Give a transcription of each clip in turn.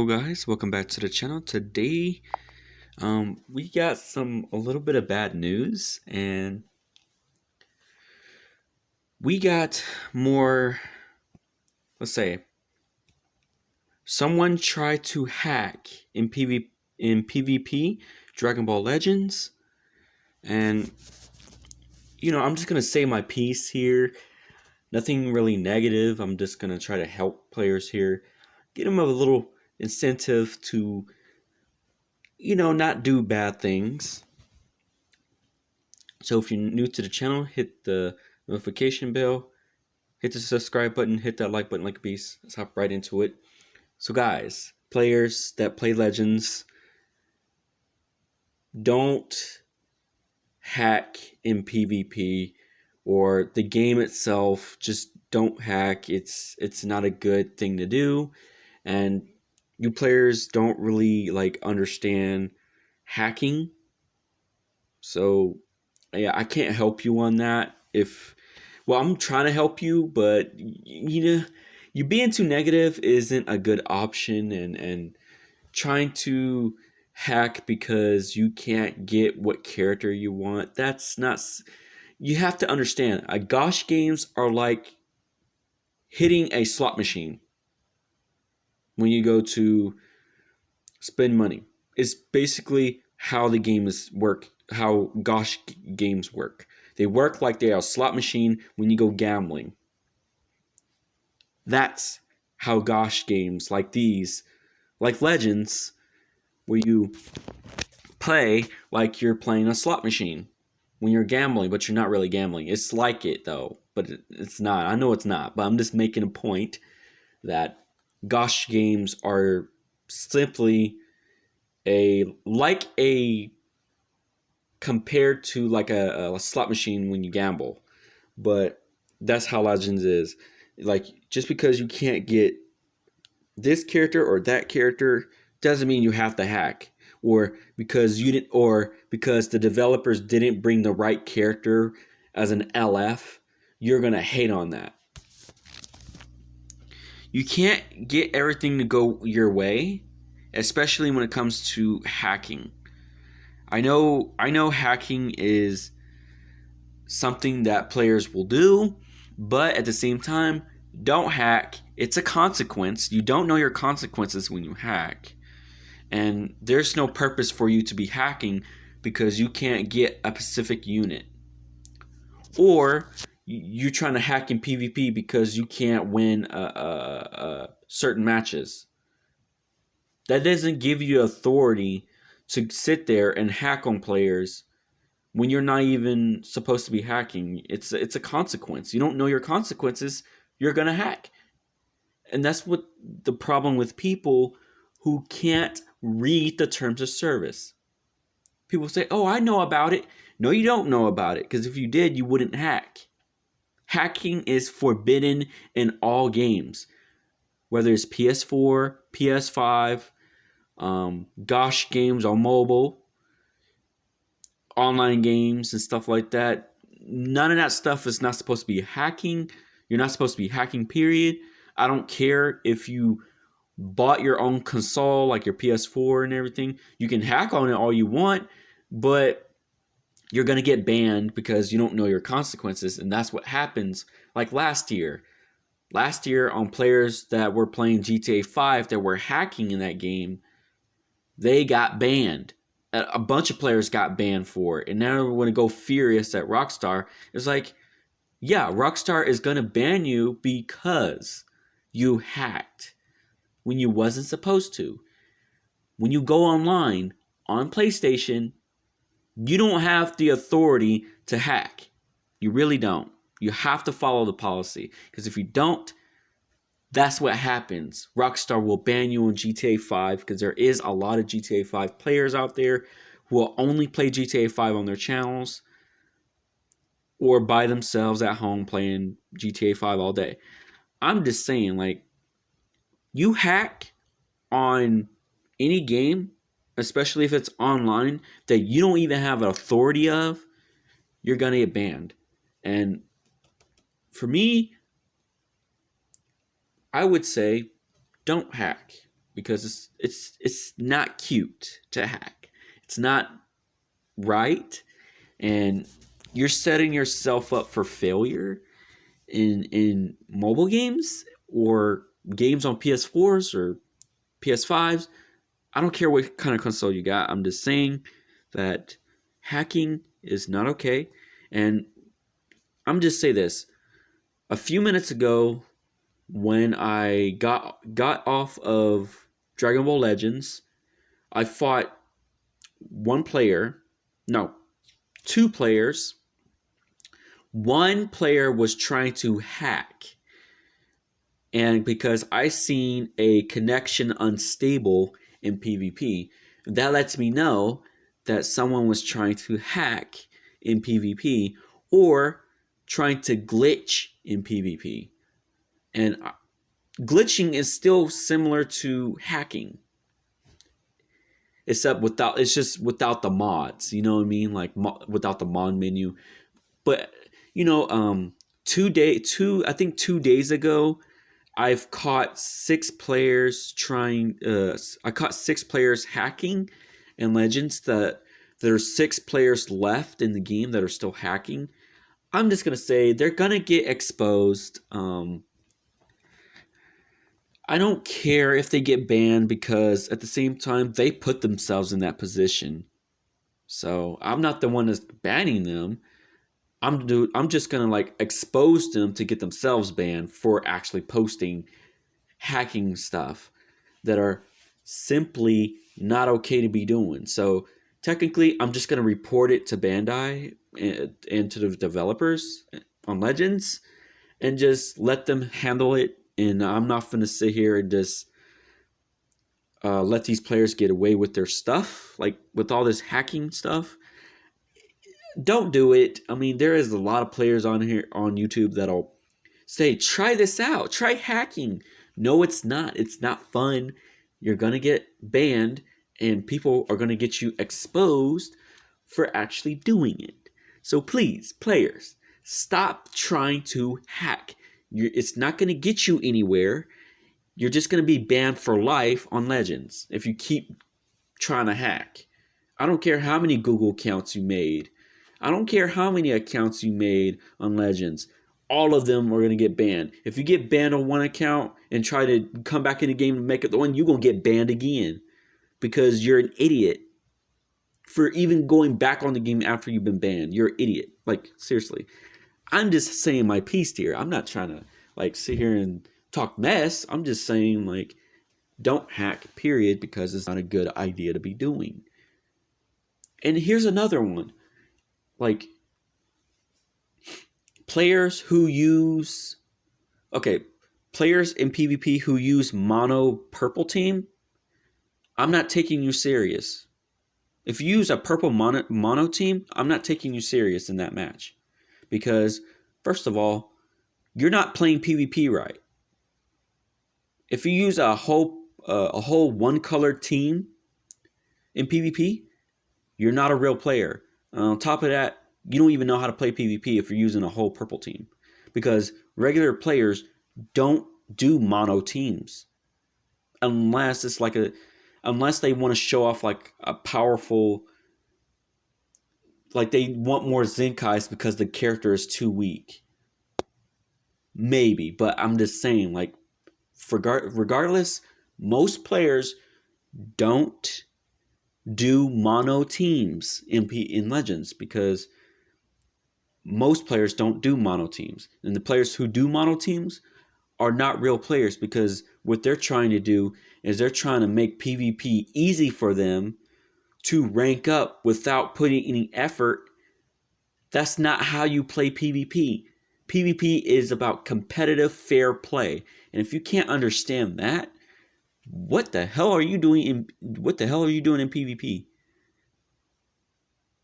Hello guys, welcome back to the channel. Today we got a little bit of bad news, and we got more, let's say, someone tried to hack in PvP Dragon Ball Legends. And I'm just gonna say my piece here. Nothing really negative. I'm just gonna try to help players here, get them a little incentive to not do bad things. So if you're new to the channel, hit the notification bell, hit the subscribe button, hit that like button like a beast. Let's hop right into it. So guys, players that play Legends, don't hack in PvP or the game itself. Just don't hack. It's not a good thing to do, and you players don't really understand hacking. So yeah, I can't help you on that. I'm trying to help you, but you being too negative isn't a good option, and trying to hack because you can't get what character you want, that's not. You have to understand, gosh games are like hitting a slot machine. When you go to spend money, it's basically how the games work, how gosh games work. They work like they are a slot machine when you go gambling. That's how gosh games like these, like Legends, where you play like you're playing a slot machine when you're gambling, but you're not really gambling. It's like it though, but it's not. I know it's not, but I'm just making a point that gosh games are simply a compared to like a slot machine when you gamble. But that's how Legends is. Like, just because you can't get this character or that character doesn't mean you have to hack, or because the developers didn't bring the right character as an LF, you're gonna hate on that. You can't get everything to go your way, especially when it comes to hacking. I know hacking is something that players will do, but at the same time, don't hack. It's a consequence. You don't know your consequences when you hack. And there's no purpose for you to be hacking because you can't get a specific unit. Or you're trying to hack in PvP because you can't win certain matches. That doesn't give you authority to sit there and hack on players when you're not even supposed to be hacking. It's a consequence. You don't know your consequences, you're going to hack. And that's what the problem with people who can't read the terms of service. People say, "Oh, I know about it." No, you don't know about it, because if you did, you wouldn't hack. Hacking is forbidden in all games, whether it's PS4, PS5, gosh games on mobile, online games and stuff like that. None of that stuff is not supposed to be hacking. You're not supposed to be hacking, period. I don't care if you bought your own console, like your PS4 and everything. You can hack on it all you want, but you're going to get banned because you don't know your consequences. And that's what happens. Like last year on players that were playing GTA 5 that were hacking in that game, they got banned. A bunch of players got banned for it. And now we're going to go furious at Rockstar. It's like, yeah, Rockstar is going to ban you because you hacked when you wasn't supposed to. When you go online on PlayStation, you don't have the authority to hack. You really don't. You have to follow the policy, because if you don't, that's what happens. Rockstar will ban you on GTA 5, because there is a lot of GTA 5 players out there who will only play GTA 5 on their channels or by themselves at home playing GTA 5 all day. I'm just saying, you hack on any game, especially if it's online, that you don't even have an authority of, you're going to get banned. And for me, I would say don't hack. because it's not cute to hack. It's not right, and you're setting yourself up for failure in mobile games or games on PS4s or PS5s. I don't care what kind of console you got. I'm just saying that hacking is not okay. And I'm just say this. A few minutes ago, when I got off of Dragon Ball Legends, I fought one player, no, two players. One player was trying to hack, and because I seen a connection unstable in PvP, that lets me know that someone was trying to hack in PvP or trying to glitch in PvP. And glitching is still similar to hacking, except it's just without the mods. You know what I mean? Like without the mod menu. But I think 2 days ago, I've caught 6 players trying. I caught 6 players hacking in Legends. That there's 6 players left in the game that are still hacking. I'm just gonna say they're gonna get exposed. I don't care if they get banned because at the same time they put themselves in that position. So I'm not the one that's banning them. I'm just gonna like expose them to get themselves banned for actually posting hacking stuff that are simply not okay to be doing. So technically, I'm just gonna report it to Bandai and to the developers on Legends and just let them handle it. And I'm not gonna sit here and just let these players get away with their stuff, like with all this hacking stuff. Don't do it. I mean, there is a lot of players on here on YouTube that'll say, try this out, try hacking. No, it's not. It's not fun. You're going to get banned and people are going to get you exposed for actually doing it. So please, players, stop trying to hack. It's not going to get you anywhere. You're just going to be banned for life on Legends if you keep trying to hack. I don't care how many Google accounts you made. I don't care how many accounts you made on Legends. All of them are going to get banned. If you get banned on one account and try to come back in the game and make it the one, you're going to get banned again because you're an idiot for even going back on the game after you've been banned. You're an idiot. Like, seriously. I'm just saying my piece here. I'm not trying to, like, sit here and talk mess. I'm just saying, like, don't hack, period, because it's not a good idea to be doing. And here's another one. Like, players in PvP who use mono purple team, I'm not taking you serious. If you use a purple mono team, I'm not taking you serious in that match. Because, first of all, you're not playing PvP right. If you use a whole one-colored team in PvP, you're not a real player. On top of that, you don't even know how to play PvP if you're using a whole purple team. Because regular players don't do mono teams. Unless they want to show off like a powerful, like they want more Zenkais because the character is too weak. Maybe, but I'm just saying, like, regardless, most players don't do mono teams in Legends because most players don't do mono teams. And the players who do mono teams are not real players because what they're trying to do is they're trying to make PvP easy for them to rank up without putting any effort. That's not how you play PvP. PvP is about competitive fair play. And if you can't understand that, what the hell are you doing in PvP?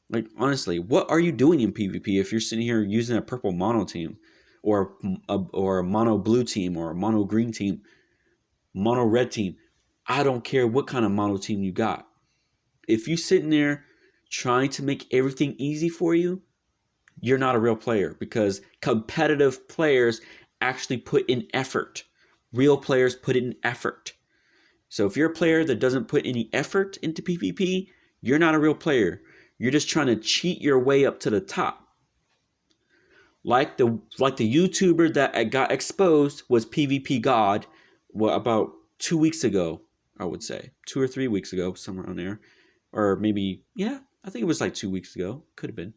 Like, honestly, what are you doing in PvP if you're sitting here using a purple mono team or a mono blue team or a mono green team, mono red team? I don't care what kind of mono team you got. If you're sitting there trying to make everything easy for you, you're not a real player because competitive players actually put in effort. Real players put in effort. So if you're a player that doesn't put any effort into PvP, you're not a real player. You're just trying to cheat your way up to the top. Like the YouTuber that got exposed was PvP God, about 2 weeks ago, I would say. 2 or 3 weeks ago, somewhere on there. Or maybe, yeah, I think it was like 2 weeks ago. Could have been.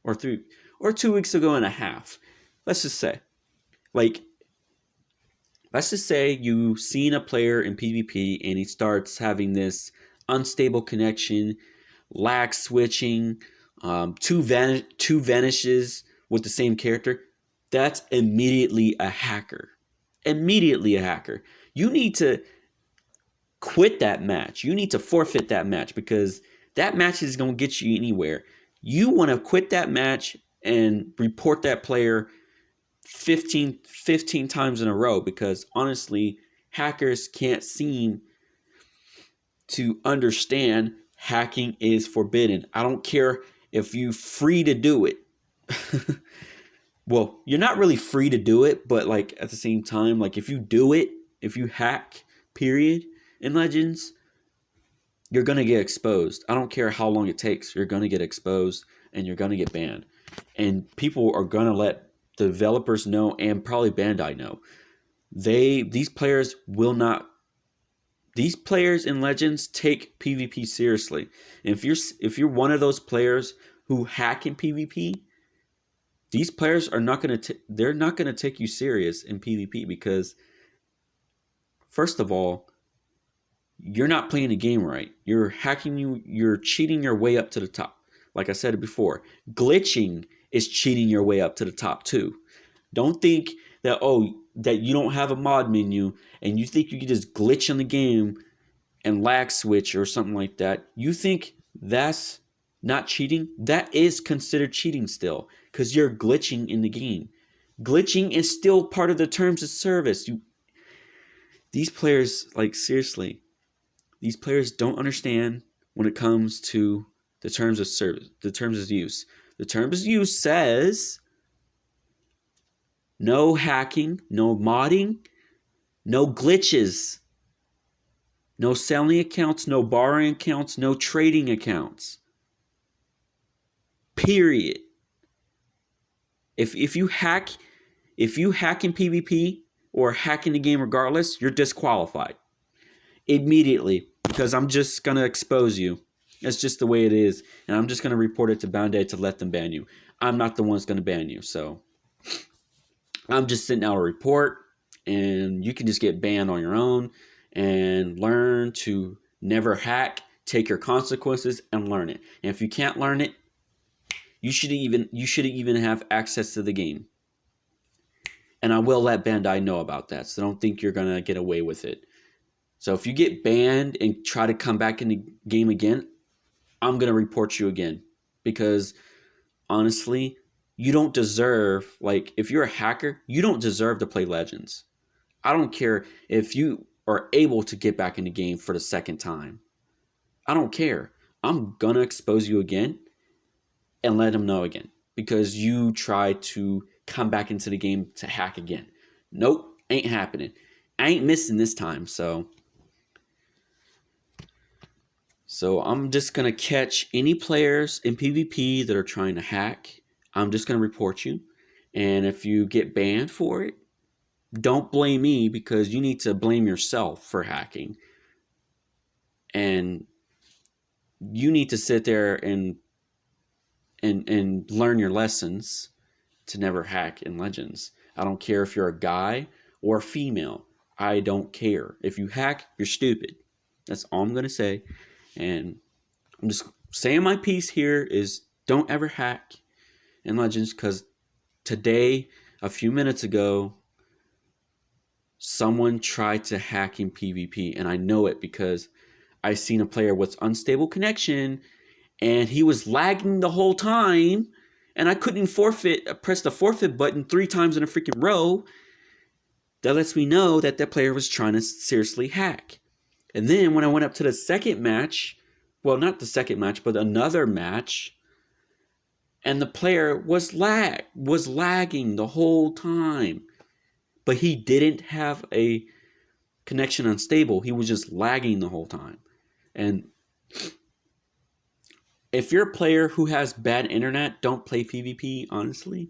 Or 2 weeks ago and a half. Let's just say. Let's just say you've seen a player in PvP and he starts having this unstable connection, lag switching, two vanishes with the same character. That's immediately a hacker. Immediately a hacker. You need to quit that match. You need to forfeit that match because that match is going to get you anywhere. You want to quit that match and report that player 15 times in a row because honestly, hackers can't seem to understand hacking is forbidden. I don't care if you're free to do it. Well, you're not really free to do it, but like at the same time, like if you do it, if you hack, period, in Legends, you're going to get exposed. I don't care how long it takes. You're going to get exposed and you're going to get banned. And people are going to let the developers know and probably Bandai know. These players in Legends take PvP seriously. And if you're one of those players who hack in PvP, these players are not going to take you serious in PvP because first of all, you're not playing the game right. You're hacking, you're cheating your way up to the top. Like I said before, glitching is cheating your way up to the top too. Don't think that that you don't have a mod menu and you think you can just glitch in the game and lag switch or something like that. You think that's not cheating? That is considered cheating still because you're glitching in the game. Glitching is still part of the terms of service. These players, like seriously, these players don't understand when it comes to the terms of service, the terms of use. The terms of use says no hacking, no modding, no glitches, no selling accounts, no borrowing accounts, no trading accounts. Period. If you hack in PvP or hack in the game regardless, you're disqualified immediately because I'm just going to expose you. That's just the way it is. And I'm just going to report it to Bandai to let them ban you. I'm not the one that's going to ban you. So I'm just sending out a report and you can just get banned on your own and learn to never hack, take your consequences and learn it. And if you can't learn it, you shouldn't even have access to the game. And I will let Bandai know about that. So don't think you're going to get away with it. So if you get banned and try to come back in the game again, I'm going to report you again. Because honestly, you don't deserve, like if you're a hacker, you don't deserve to play Legends. I don't care if you are able to get back in the game for the second time. I don't care. I'm going to expose you again and let them know again. Because you tried to come back into the game to hack again. Nope, ain't happening. I ain't missing this time, so I'm just going to catch any players in PvP that are trying to hack. I'm just going to report you. And if you get banned for it, don't blame me because you need to blame yourself for hacking. And you need to sit there and learn your lessons to never hack in Legends. I don't care if you're a guy or a female. I don't care. If you hack, you're stupid. That's all I'm going to say. And I'm just saying my piece here is don't ever hack in Legends because today, a few minutes ago, someone tried to hack in PvP. And I know it because I seen a player with unstable connection and he was lagging the whole time. And I couldn't press the forfeit button 3 times in a freaking row. That lets me know that that player was trying to seriously hack. And then when I went up to the second match, well, not the second match, but another match, and the player was lagging the whole time. But he didn't have a connection unstable. He was just lagging the whole time. And if you're a player who has bad internet, don't play PvP, honestly.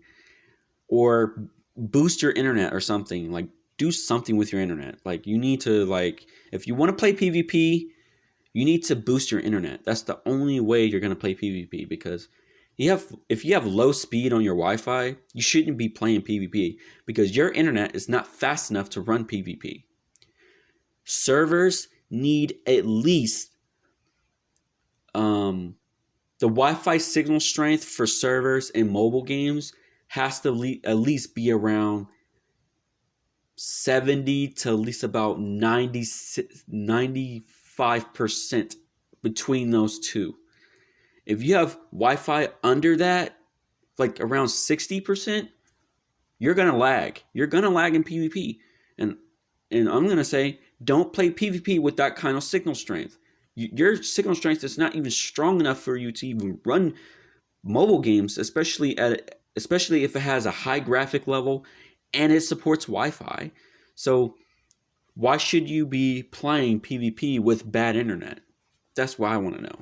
Or boost your internet or something. Like, do something with your internet. Like, you need to, like, if you want to play PvP, you need to boost your internet. That's the only way you're going to play PvP, because if you have low speed on your Wi-Fi, you shouldn't be playing PvP because your internet is not fast enough to run PvP. Servers need at least the Wi-Fi signal strength for servers in mobile games has to at least be around 70 to at least about 95% between those two. If you have Wi-Fi under that, like around 60%, you're going to lag. You're going to lag in PvP. And I'm going to say, don't play PvP with that kind of signal strength. Your signal strength is not even strong enough for you to even run mobile games, especially if it has a high graphic level and it supports Wi-Fi. So why should you be playing PvP with bad internet? That's what I want to know.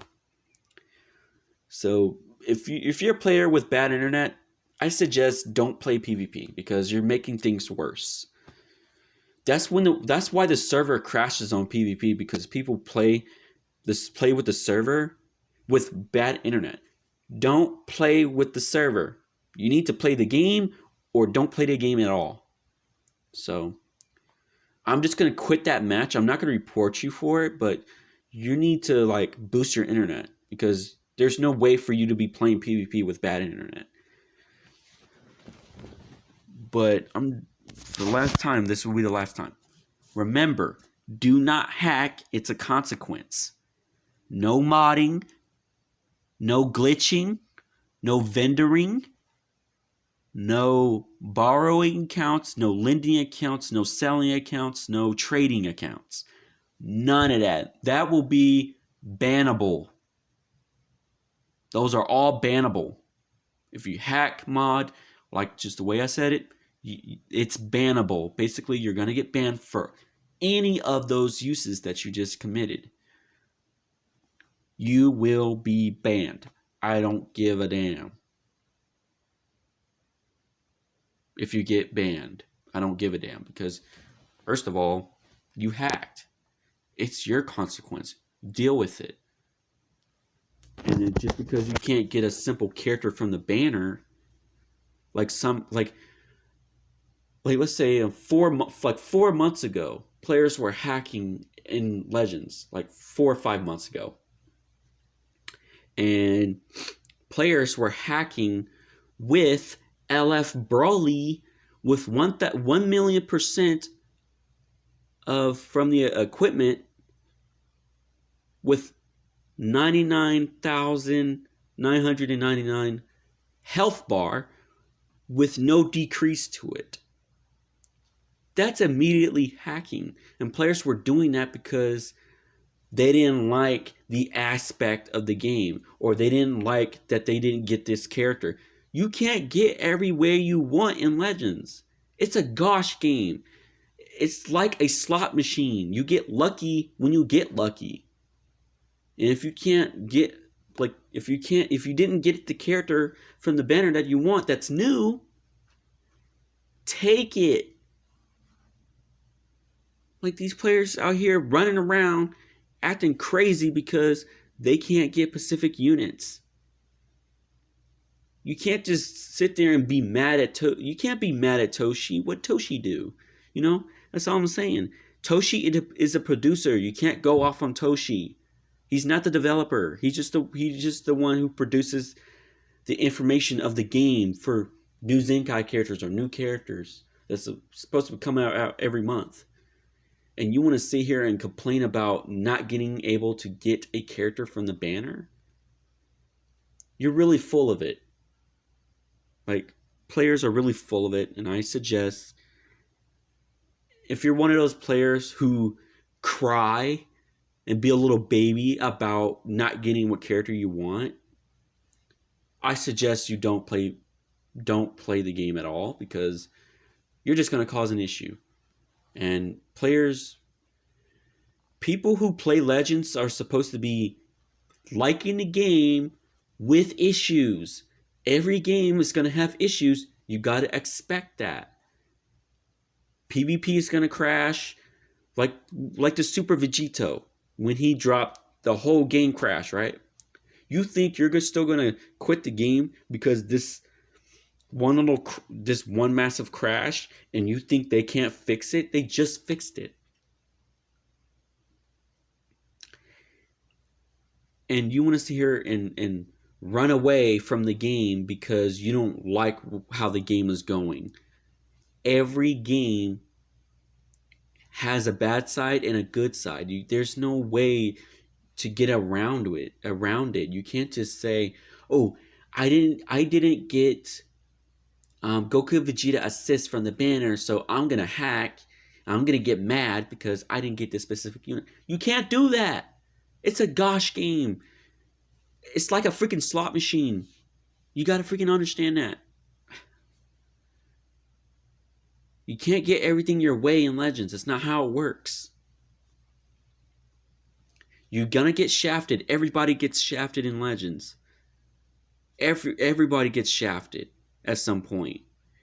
So if you're a player with bad internet, I suggest don't play PvP because you're making things worse. That's why the server crashes on PvP, because people play with the server with bad internet. Don't play with the server. You need to play the game or don't play the game at all. So I'm just going to quit that match. I'm not going to report you for it, but you need to like boost your internet, because there's no way for you to be playing PvP with bad internet. But this will be the last time. Remember, do not hack. It's a consequence. No modding, no glitching, no vendoring, no borrowing accounts, no lending accounts, no selling accounts, no trading accounts. None of that. That will be bannable. Those are all bannable. If you hack, mod, like just the way I said it, it's bannable. Basically, you're going to get banned for any of those uses that you just committed. You will be banned. I don't give a damn. If you get banned, I don't give a damn, because first of all, you hacked. It's your consequence. Deal with it. And just because you can't get a simple character from the banner, like let's say 4 months ago, players were hacking in Legends, like 4 or 5 months ago, and players were hacking with LF Brawly with 1,000,000% from the equipment, with 99,999 health bar with no decrease to it. That's immediately hacking. And players were doing that because they didn't like the aspect of the game, or they didn't like that they didn't get this character. You can't get every way you want in Legends. It's a gosh game. It's like a slot machine. You get lucky when you get lucky. And if you didn't get the character from the banner that you want that's new, take it. Like, these players out here running around acting crazy because they can't get Pacific units. You can't just sit there and be mad at you can't be mad at Toshi. What Toshi do? You know, that's all I'm saying. Toshi is a producer. You can't go off on Toshi. He's not the developer. He's just the one who produces the information of the game for new Zenkai characters or new characters that's supposed to be coming out every month. And you want to sit here and complain about not getting able to get a character from the banner? You're really full of it. Like, players are really full of it, and I suggest, if you're one of those players who cry and be a little baby about not getting what character you want, I suggest you don't play the game at all, because you're just going to cause an issue. And players People who play Legends are supposed to be liking the game with issues. Every game is going to have issues. You got to expect that. PvP is going to crash like the Super Vegito when he dropped, the whole game crash, right? You think you're still going to quit the game because this one massive crash, and you think they can't fix it? They just fixed it. And you want to sit here and run away from the game because you don't like how the game is going. Every game has a bad side and a good side. There's no way to get around it. You can't just say, "Oh, I didn't get Goku Vegeta assist from the banner, so I'm gonna hack. I'm gonna get mad because I didn't get this specific unit." You can't do that. It's a gosh game. It's like a freaking slot machine. You gotta freaking understand that. You can't get everything your way in Legends. It's not how it works. You're gonna get shafted. Everybody gets shafted in Legends. Everybody gets shafted at some point.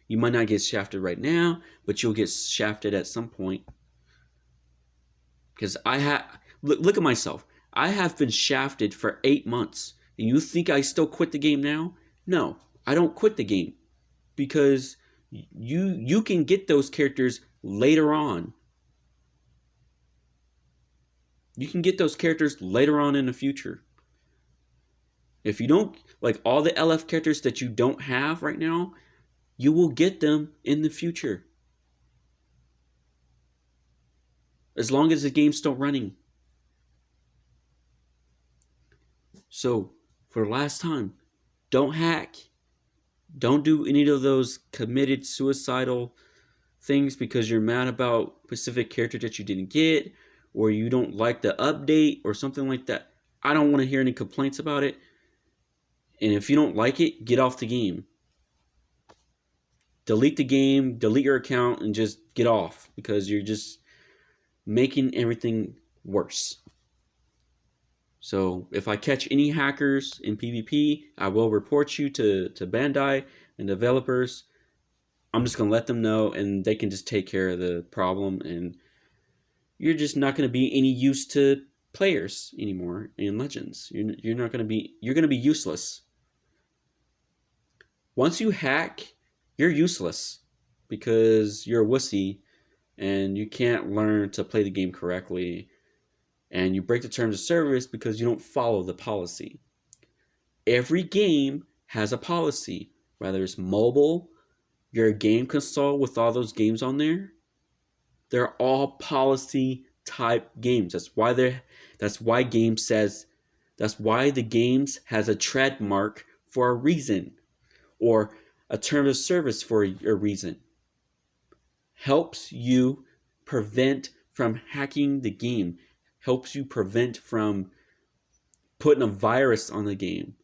You might not get shafted right now, but you'll get shafted at some point. Because look at myself. I have been shafted for 8 months. And you think I still quit the game now? No, I don't quit the game. Because you can get those characters later on. You can get those characters later on in the future. If you don't, like all the LF characters that you don't have right now, you will get them in the future. As long as the game's still running. So, for the last time, don't hack. Don't do any of those committed suicidal things because you're mad about specific character that you didn't get, or you don't like the update or something like that. I don't want to hear any complaints about it. And if you don't like it, get off the game. Delete the game, delete your account, and just get off because you're just making everything worse. So if I catch any hackers in PvP, I will report you to Bandai and developers. I'm just going to let them know, and they can just take care of the problem, and you're just not going to be any use to players anymore in Legends. You're going to be useless. Once you hack, you're useless because you're a wussy and you can't learn to play the game correctly, and you break the terms of service because you don't follow the policy. Every game has a policy, whether it's mobile, your game console with all those games on there. They're all policy type games. That's why the games has a trademark for a reason, or a term of service for a reason. Helps you prevent from hacking the game. Helps you prevent from putting a virus on the game.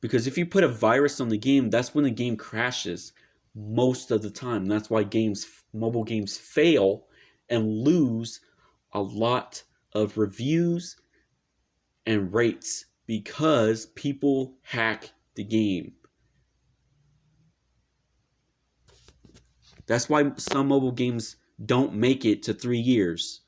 Because if you put a virus on the game, that's when the game crashes most of the time. That's why mobile games fail and lose a lot of reviews and rates because people hack the game. That's why some mobile games don't make it to 3 years.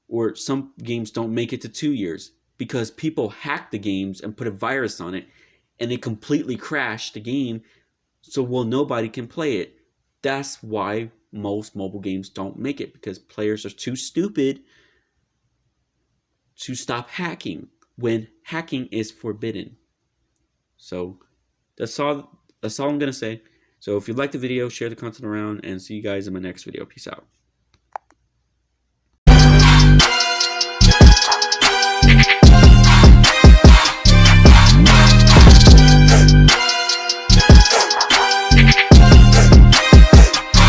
Or some games don't make it to 2 years. Because people hack the games and put a virus on it, and they completely crash the game, so nobody can play it. That's why most mobile games don't make it, because players are too stupid to stop hacking when hacking is forbidden. So that's all I'm going to say. So if you like the video, share the content around, and see you guys in my next video. Peace out.